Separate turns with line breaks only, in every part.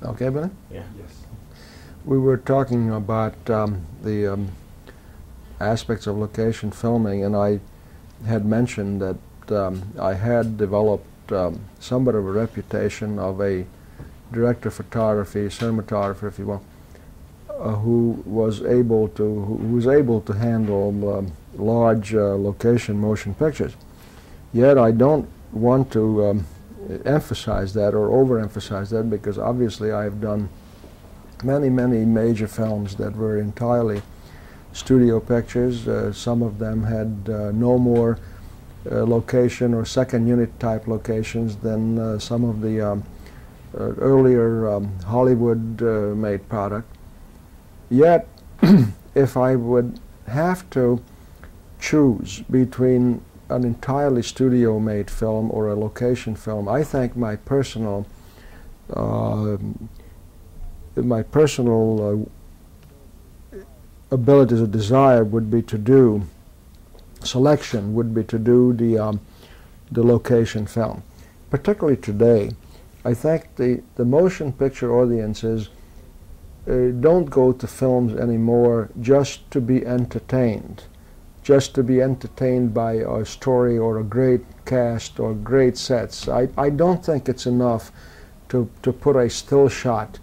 Okay, Billy?
Yeah.
Yes.
We were talking about the aspects of location filming, and I had mentioned that I had developed somewhat of a reputation of a director of photography, cinematographer, if you will, who was able to handle large location motion pictures. Yet I don't want to emphasize that or overemphasize that, because obviously I have done many major films that were entirely studio pictures. Some of them had no more location or second unit type locations than some of the earlier Hollywood made product. Yet if I would have to choose between an entirely studio made film or a location film, I think my personal abilities or desire would be to do the location film. Particularly today, I think the motion picture audiences don't go to films anymore just to be entertained, by a story or a great cast or great sets. I don't think it's enough to put a still shot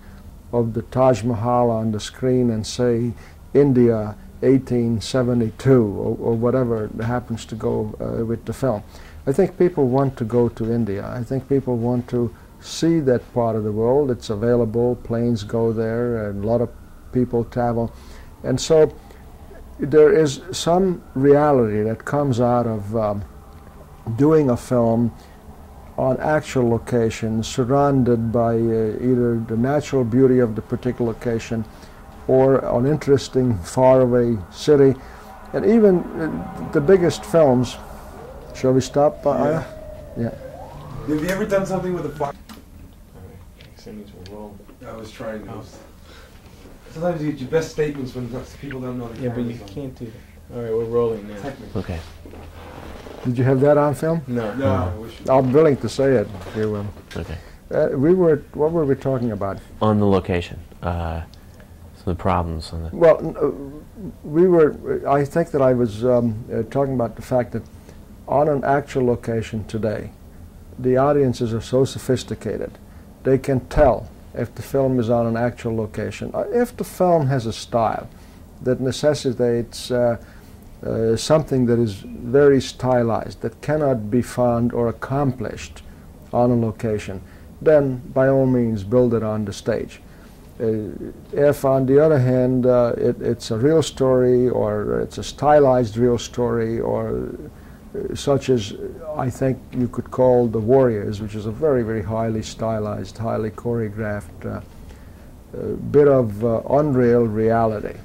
of the Taj Mahal on the screen and say India 1872 or whatever happens to go with the film. I think people want to go to India. I think people want to see that part of the world. It's available, planes go there, and a lot of people travel. And so there is some reality that comes out of doing a film on actual location, surrounded by either the natural beauty of the particular location or an interesting faraway city. And even the biggest films, shall we stop?
Yeah.
Yeah.
Have you ever done something with a fire?
I
was trying to. Sometimes you get your best statements when people don't know the
Yeah, but you can't do that. All right, we're rolling now.
Technically.
Okay.
Did you have that on film?
No.
No, I wish.
I'm willing to say it, if you will.
Okay.
What were we talking about?
On the location, some of the problems on the.
Well, I think that I was talking about the fact that on an actual location today, the audiences are so sophisticated, they can tell if the film is on an actual location. If the film has a style that necessitates something that is very stylized, that cannot be found or accomplished on a location, then by all means build it on the stage. If on the other hand it's a real story, or it's a stylized real story, or such as I think you could call The Warriors, which is a very highly stylized, highly choreographed bit of unreal reality,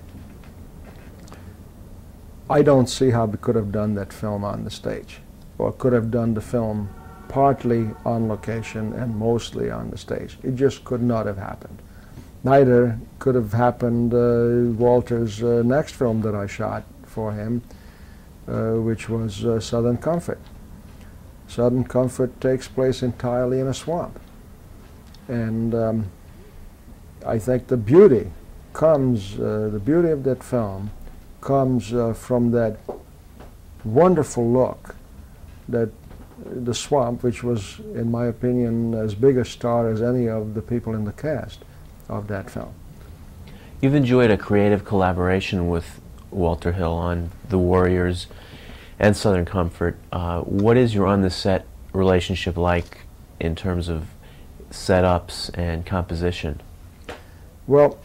I don't see how we could have done that film on the stage, or could have done the film partly on location and mostly on the stage. It just could not have happened. Neither could have happened Walter's next film that I shot for him, which was Southern Comfort. Southern Comfort takes place entirely in a swamp. And I think the beauty comes, the beauty of that film comes from that wonderful look that the swamp, which was, in my opinion, as big a star as any of the people in the cast of that film.
You've enjoyed a creative collaboration with Walter Hill on The Warriors and Southern Comfort. What is your on-the-set relationship like in terms of setups and composition? Well,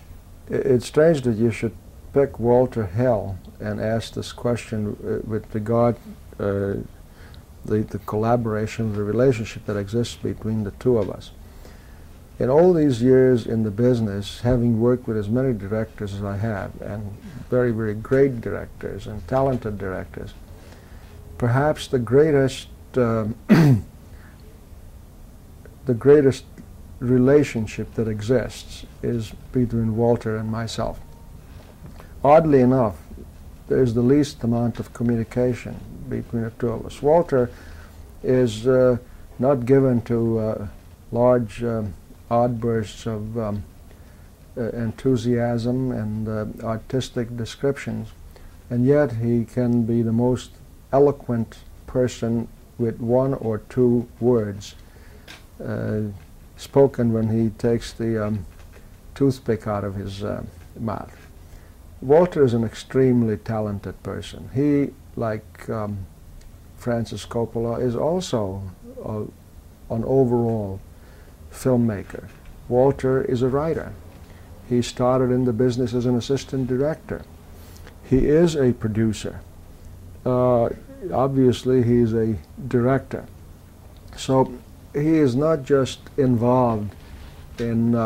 it's strange that you should pick Walter Hill and ask this question with regard the collaboration, the relationship that exists between the two of us. In all these years in the business, having worked with as many directors as I have, and very great directors and talented directors, perhaps the greatest the greatest relationship that exists is between Walter and myself. Oddly enough, there's the least amount of communication between the two of us. Walter is not given to large odd bursts of enthusiasm and artistic descriptions, and yet he can be the most eloquent person with one or two words spoken when he takes the toothpick out of his mouth. Walter is an extremely talented person. He, like Francis Coppola, is also an overall filmmaker. Walter is a writer. He started in the business as an assistant director. He is a producer. Obviously, he's a director. So he is not just involved in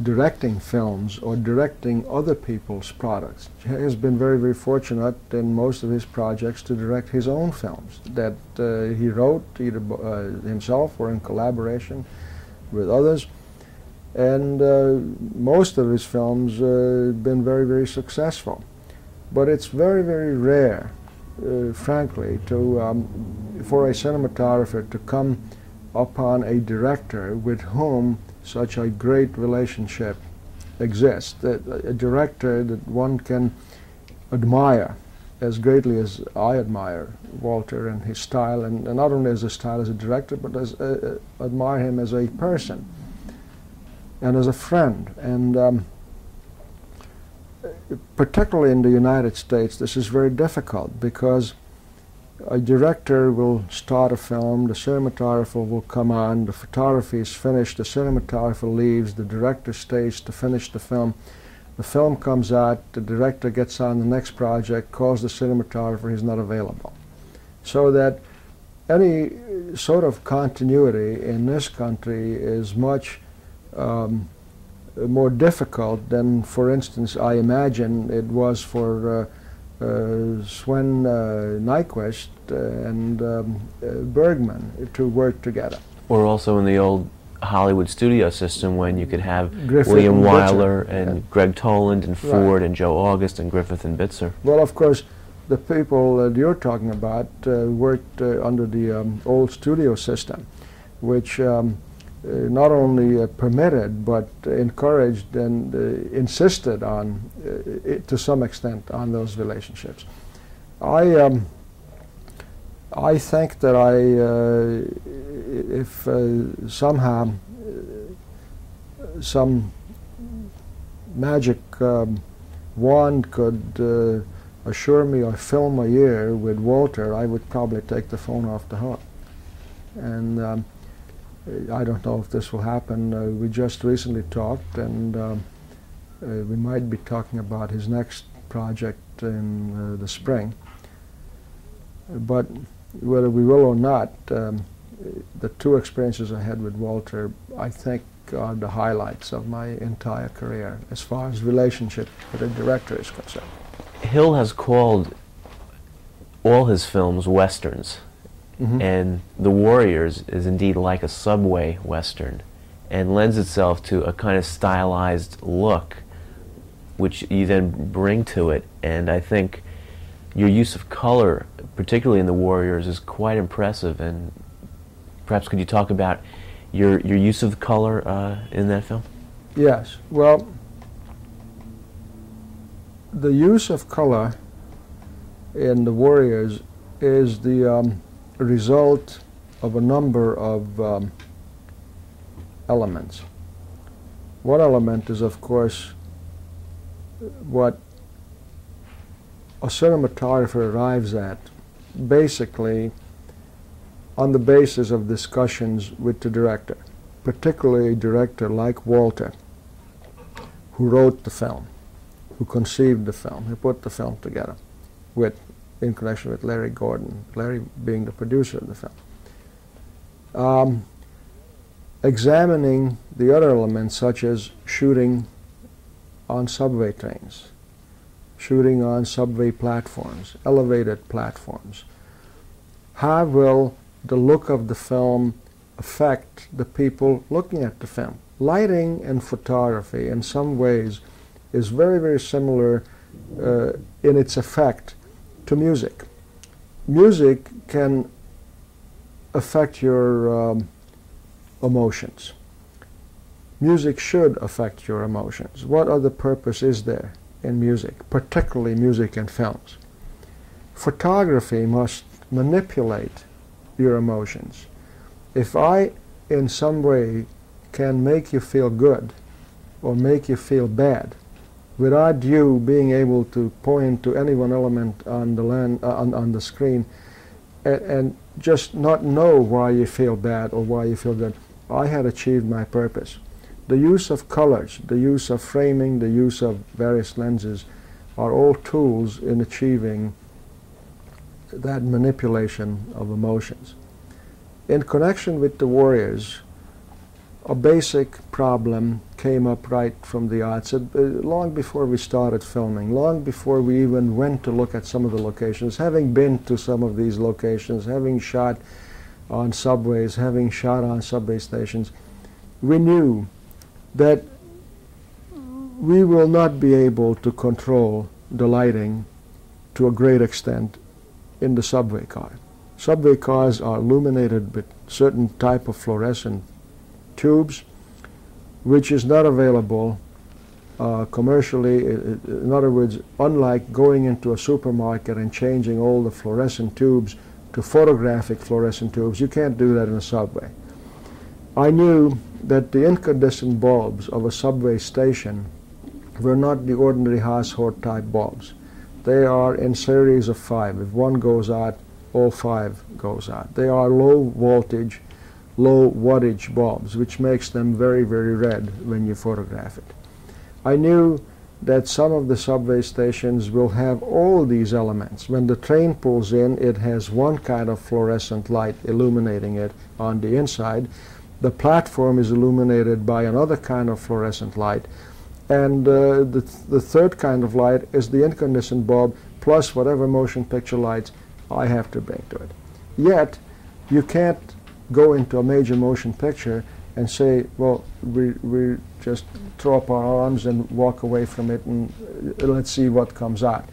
directing films or directing other people's products. He has been very, very fortunate in most of his projects to direct his own films that he wrote either himself or in collaboration with others. And most of his films have been very, very successful. But it's very, very rare, frankly, for a cinematographer to come upon a director with whom such a great relationship exists. A director that one can admire as greatly as I admire Walter and his style, and not only as a style as a director, but as admire him as a person and as a friend. And particularly in the United States, this is very difficult because a director will start a film, the cinematographer will come on, the photography is finished, the cinematographer leaves, the director stays to finish the film comes out, the director gets on the next project, calls the cinematographer, he's not available. So that any sort of continuity in this country is much more difficult than, for instance, I imagine it was for Sven Nykvist and Bergman to work together.
Or also in the old Hollywood studio system when you could have
Griffith
William
and
Wyler
Bitzer,
and
yeah.
Greg Toland and Ford
Right.
and Joe August and Griffith and Bitzer.
Well, of course, the people that you're talking about worked under the old studio system, which not only permitted but encouraged and insisted on, to some extent, on those relationships. I think that if somehow some magic wand could assure me a film a year with Walter, I would probably take the phone off the hook. And I don't know if this will happen. We just recently talked, and we might be talking about his next project in the spring. But whether we will or not, the two experiences I had with Walter, I think, are the highlights of my entire career as far as relationship with a director is concerned.
Hill has called all his films westerns.
Mm-hmm.
And The Warriors is indeed like a subway western and lends itself to a kind of stylized look which you then bring to it. And I think your use of color, particularly in The Warriors, is quite impressive. And perhaps could you talk about your use of color in that film?
Yes. Well, the use of color in The Warriors is the result of a number of elements. One element is, of course, what a cinematographer arrives at, basically on the basis of discussions with the director, particularly a director like Walter, who wrote the film, who conceived the film, who put the film together in connection with Larry Gordon, Larry being the producer of the film. Examining the other elements, such as shooting on subway trains, shooting on subway platforms, elevated platforms. How will the look of the film affect the people looking at the film? Lighting and photography, in some ways, is very, very similar in its effect to music. Music can affect your emotions. music should affect your emotions. What other purpose is there in music, particularly music and films? Photography must manipulate your emotions. If I, in some way, can make you feel good or make you feel bad, without you being able to point to any one element on the screen and just not know why you feel bad or why you feel good, I had achieved my purpose. The use of colors, the use of framing, the use of various lenses are all tools in achieving that manipulation of emotions. In connection with the Warriors, a basic problem came up right from the outset, long before we started filming, long before we even went to look at some of the locations. Having been to some of these locations, having shot on subways, having shot on subway stations, we knew that we will not be able to control the lighting to a great extent in the subway car. Subway cars are illuminated with certain type of fluorescent tubes, which is not available commercially. In other words, unlike going into a supermarket and changing all the fluorescent tubes to photographic fluorescent tubes, you can't do that in a subway. I knew that the incandescent bulbs of a subway station were not the ordinary household type bulbs. They are in series of 5. If one goes out, all 5 goes out. They are low voltage, low wattage bulbs, which makes them very, very red when you photograph it. I knew that some of the subway stations will have all these elements. When the train pulls in, it has one kind of fluorescent light illuminating it on the inside. The platform is illuminated by another kind of fluorescent light. And the third kind of light is the incandescent bulb plus whatever motion picture lights I have to bring to it. Yet, you can't go into a major motion picture and say, well, we just throw up our arms and walk away from it and let's see what comes out.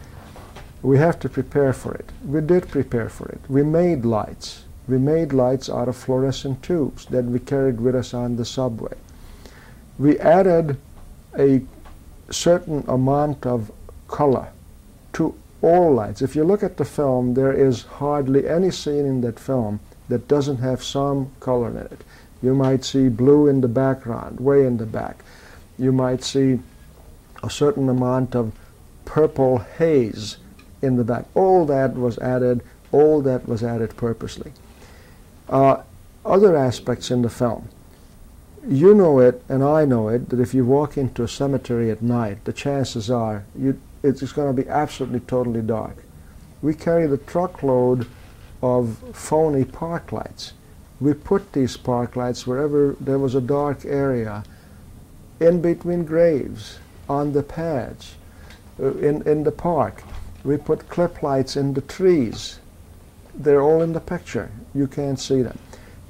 We have to prepare for it. We did prepare for it. We made lights. We made lights out of fluorescent tubes that we carried with us on the subway. We added a certain amount of color to all lights. If you look at the film, there is hardly any scene in that film that doesn't have some color in it. You might see blue in the background, way in the back. You might see a certain amount of purple haze in the back. All that was added purposely. Other aspects in the film. You know it, and I know it, that if you walk into a cemetery at night, the chances are it's going to be absolutely totally dark. We carried a truckload of phony park lights. We put these park lights wherever there was a dark area, in between graves, on the paths, in the park. We put clip lights in the trees. They're all in the picture. You can't see them.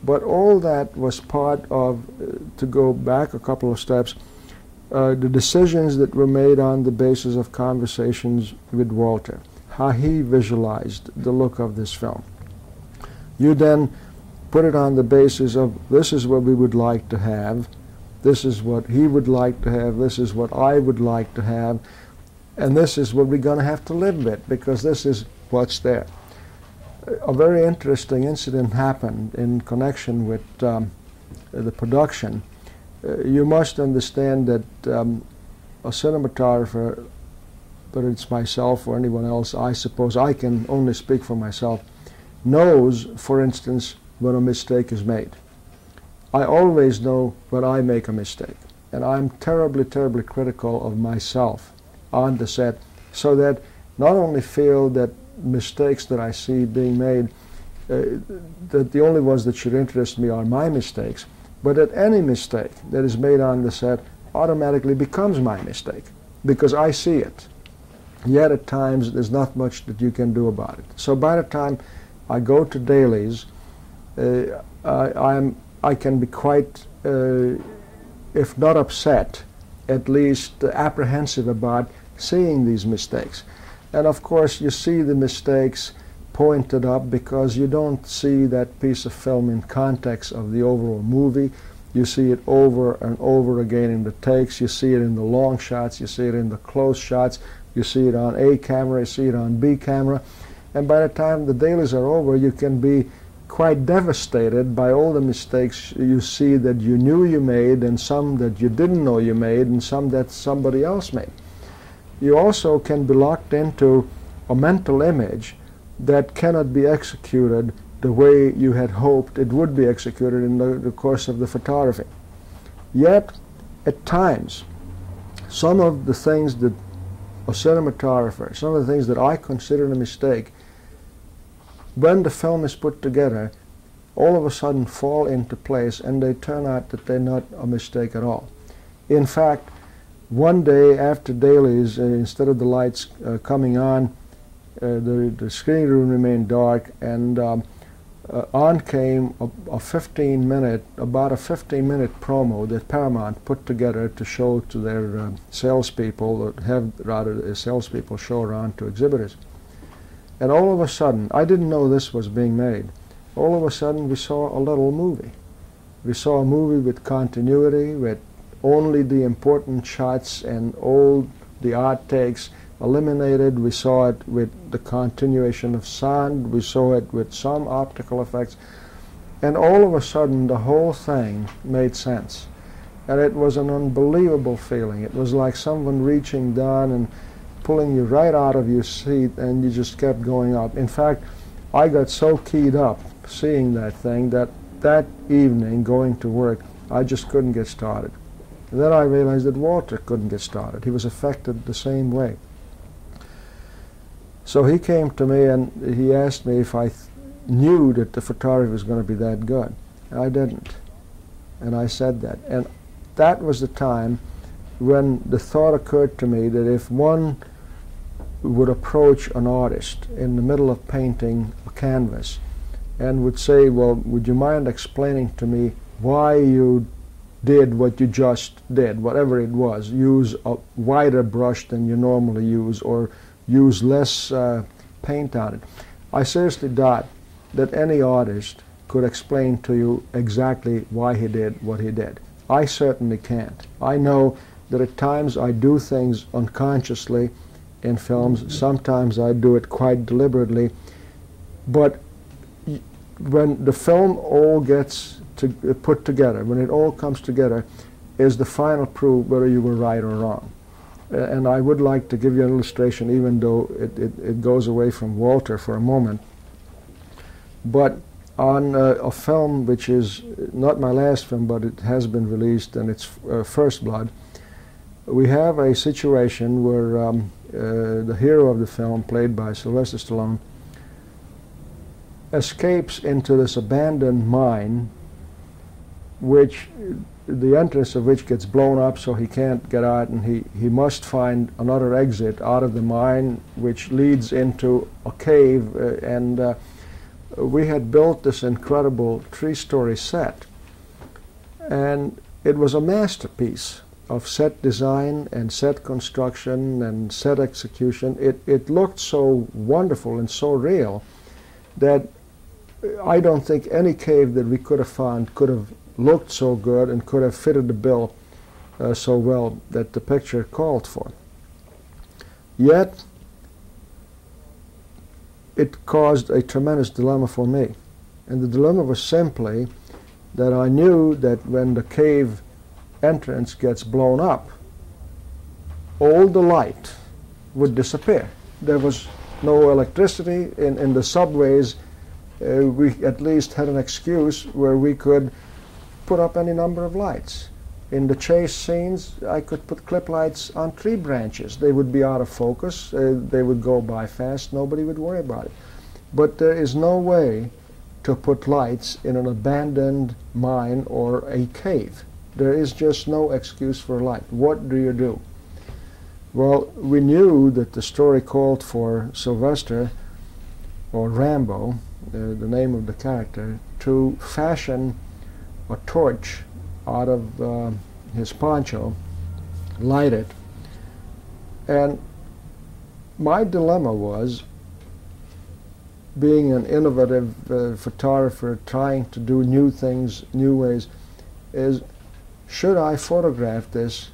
But all that was part of, to go back a couple of steps, the decisions that were made on the basis of conversations with Walter, how he visualized the look of this film. You then put it on the basis of, this is what we would like to have, this is what he would like to have, this is what I would like to have, and this is what we're going to have to live with, because this is what's there. A very interesting incident happened in connection with the production. You must understand that a cinematographer, whether it's myself or anyone else, I suppose I can only speak for myself, knows, for instance, when a mistake is made. I always know when I make a mistake, and I'm terribly, terribly critical of myself on the set, so that not only feel that mistakes that I see being made, that the only ones that should interest me are my mistakes, but that any mistake that is made on the set automatically becomes my mistake, because I see it. Yet at times there's not much that you can do about it. So by the time I go to dailies, I can be quite, if not upset, at least apprehensive about seeing these mistakes. And of course you see the mistakes pointed up because you don't see that piece of film in context of the overall movie. You see it over and over again in the takes. You see it in the long shots. You see it in the close shots. You see it on A camera. You see it on B camera. And by the time the dailies are over, you can be quite devastated by all the mistakes you see that you knew you made, and some that you didn't know you made, and some that somebody else made. You also can be locked into a mental image that cannot be executed the way you had hoped it would be executed in the course of the photography. Yet, at times, some of the things that a cinematographer, some of the things that I consider a mistake, when the film is put together, all of a sudden fall into place, and they turn out that they're not a mistake at all. In fact, one day after dailies, instead of the lights coming on, the screening room remained dark, and on came about a 15-minute promo that Paramount put together to show to their salespeople, or have rather salespeople show around to exhibitors. And all of a sudden, I didn't know this was being made. All of a sudden, we saw a little movie. We saw a movie with continuity, with only the important shots and all the outtakes eliminated. We saw it with the continuation of sound. We saw it with some optical effects. And all of a sudden, the whole thing made sense. And it was an unbelievable feeling. It was like someone reaching down and pulling you right out of your seat, and you just kept going up. In fact, I got so keyed up seeing that thing that that evening, going to work, I just couldn't get started. And then I realized that Walter couldn't get started. He was affected the same way. So he came to me and he asked me if I knew that the photography was going to be that good. And I didn't. And I said that. And that was the time when the thought occurred to me that if one would approach an artist in the middle of painting a canvas and would say, well, would you mind explaining to me why you did what you just did, whatever it was, use a wider brush than you normally use, or use less paint on it. I seriously doubt that any artist could explain to you exactly why he did what he did. I certainly can't. I know that at times I do things unconsciously in films. Sometimes I do it quite deliberately. But when the film all gets put together, when it all comes together, is the final proof whether you were right or wrong. And I would like to give you an illustration, even though it goes away from Walter for a moment. But on a film which is not my last film, but it has been released, and it's First Blood, we have a situation where the hero of the film, played by Sylvester Stallone, escapes into this abandoned mine, which the entrance of which gets blown up so he can't get out, and he must find another exit out of the mine, which leads into a cave. And we had built this incredible 3-story set, and it was a masterpiece of set design and set construction and set execution. It looked so wonderful and so real that I don't think any cave that we could have found could have looked so good and could have fitted the bill so well that the picture called for. Yet, it caused a tremendous dilemma for me. And the dilemma was simply that I knew that when the cave entrance gets blown up, all the light would disappear. There was no electricity in the subways. We at least had an excuse where we could put up any number of lights. In the chase scenes, I could put clip lights on tree branches. They would be out of focus. They would go by fast. Nobody would worry about it. But there is no way to put lights in an abandoned mine or a cave. There is just no excuse for light. What do you do? Well, we knew that the story called for Sylvester, or Rambo, the name of the character, to fashion a torch out of his poncho, light it. And my dilemma was, being an innovative photographer, trying to do new things, new ways, is, should I photograph this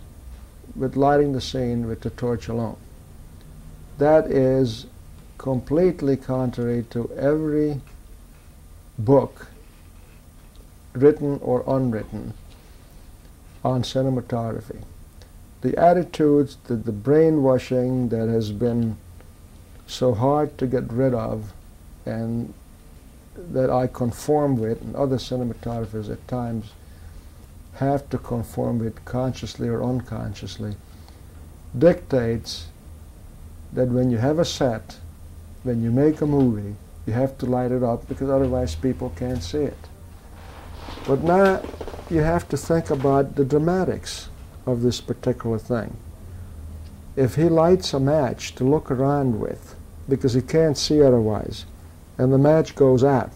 with lighting the scene with the torch alone? That is completely contrary to every book, written or unwritten, on cinematography. The attitudes, the brainwashing that has been so hard to get rid of, and that I conform with, and other cinematographers at times have to conform with consciously or unconsciously, dictates that when you have a set, when you make a movie, you have to light it up because otherwise people can't see it. But now you have to think about the dramatics of this particular thing. If he lights a match to look around with, because he can't see otherwise, and the match goes out,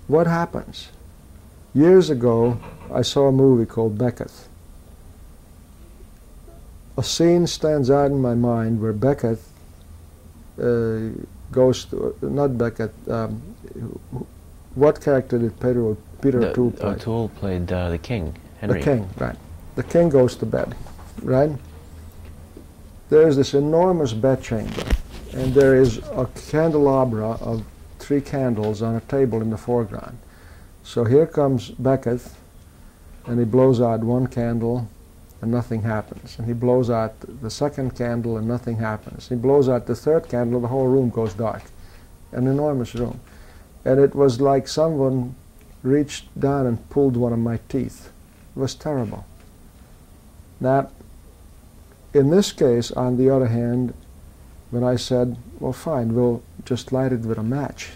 what happens? Years ago, I saw a movie called Beckett. A scene stands out in my mind where Beckett goes to, not Beckett, what character did Peter O'Toole play?
O'Toole played the king, Henry.
The king, right. The king goes to bed, right? There's this enormous bedchamber, and there is a candelabra of 3 candles on a table in the foreground. So here comes Beckett, and he blows out 1 candle, and nothing happens. And he blows out the 2nd candle, and nothing happens. He blows out the 3rd candle, the whole room goes dark. An enormous room. And it was like someone reached down and pulled one of my teeth. It was terrible. Now, in this case, on the other hand, when I said, well, fine, we'll just light it with a match,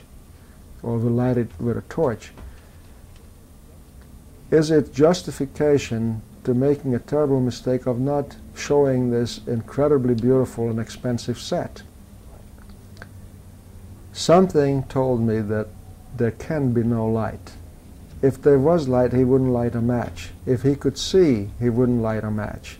or we'll light it with a torch, is it justification to making a terrible mistake of not showing this incredibly beautiful and expensive set? Something told me that there can be no light. If there was light, he wouldn't light a match. If he could see, he wouldn't light a match.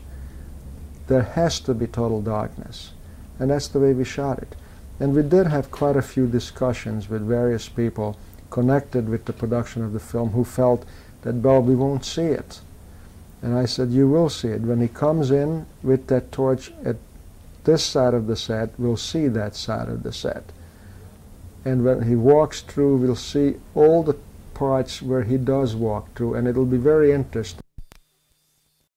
There has to be total darkness. And that's the way we shot it. And we did have quite a few discussions with various people connected with the production of the film who felt that, well, we won't see it. And I said, you will see it. When he comes in with that torch at this side of the set, we'll see that side of the set. And when he walks through, we'll see all the parts where he does walk through, and it'll be very interesting.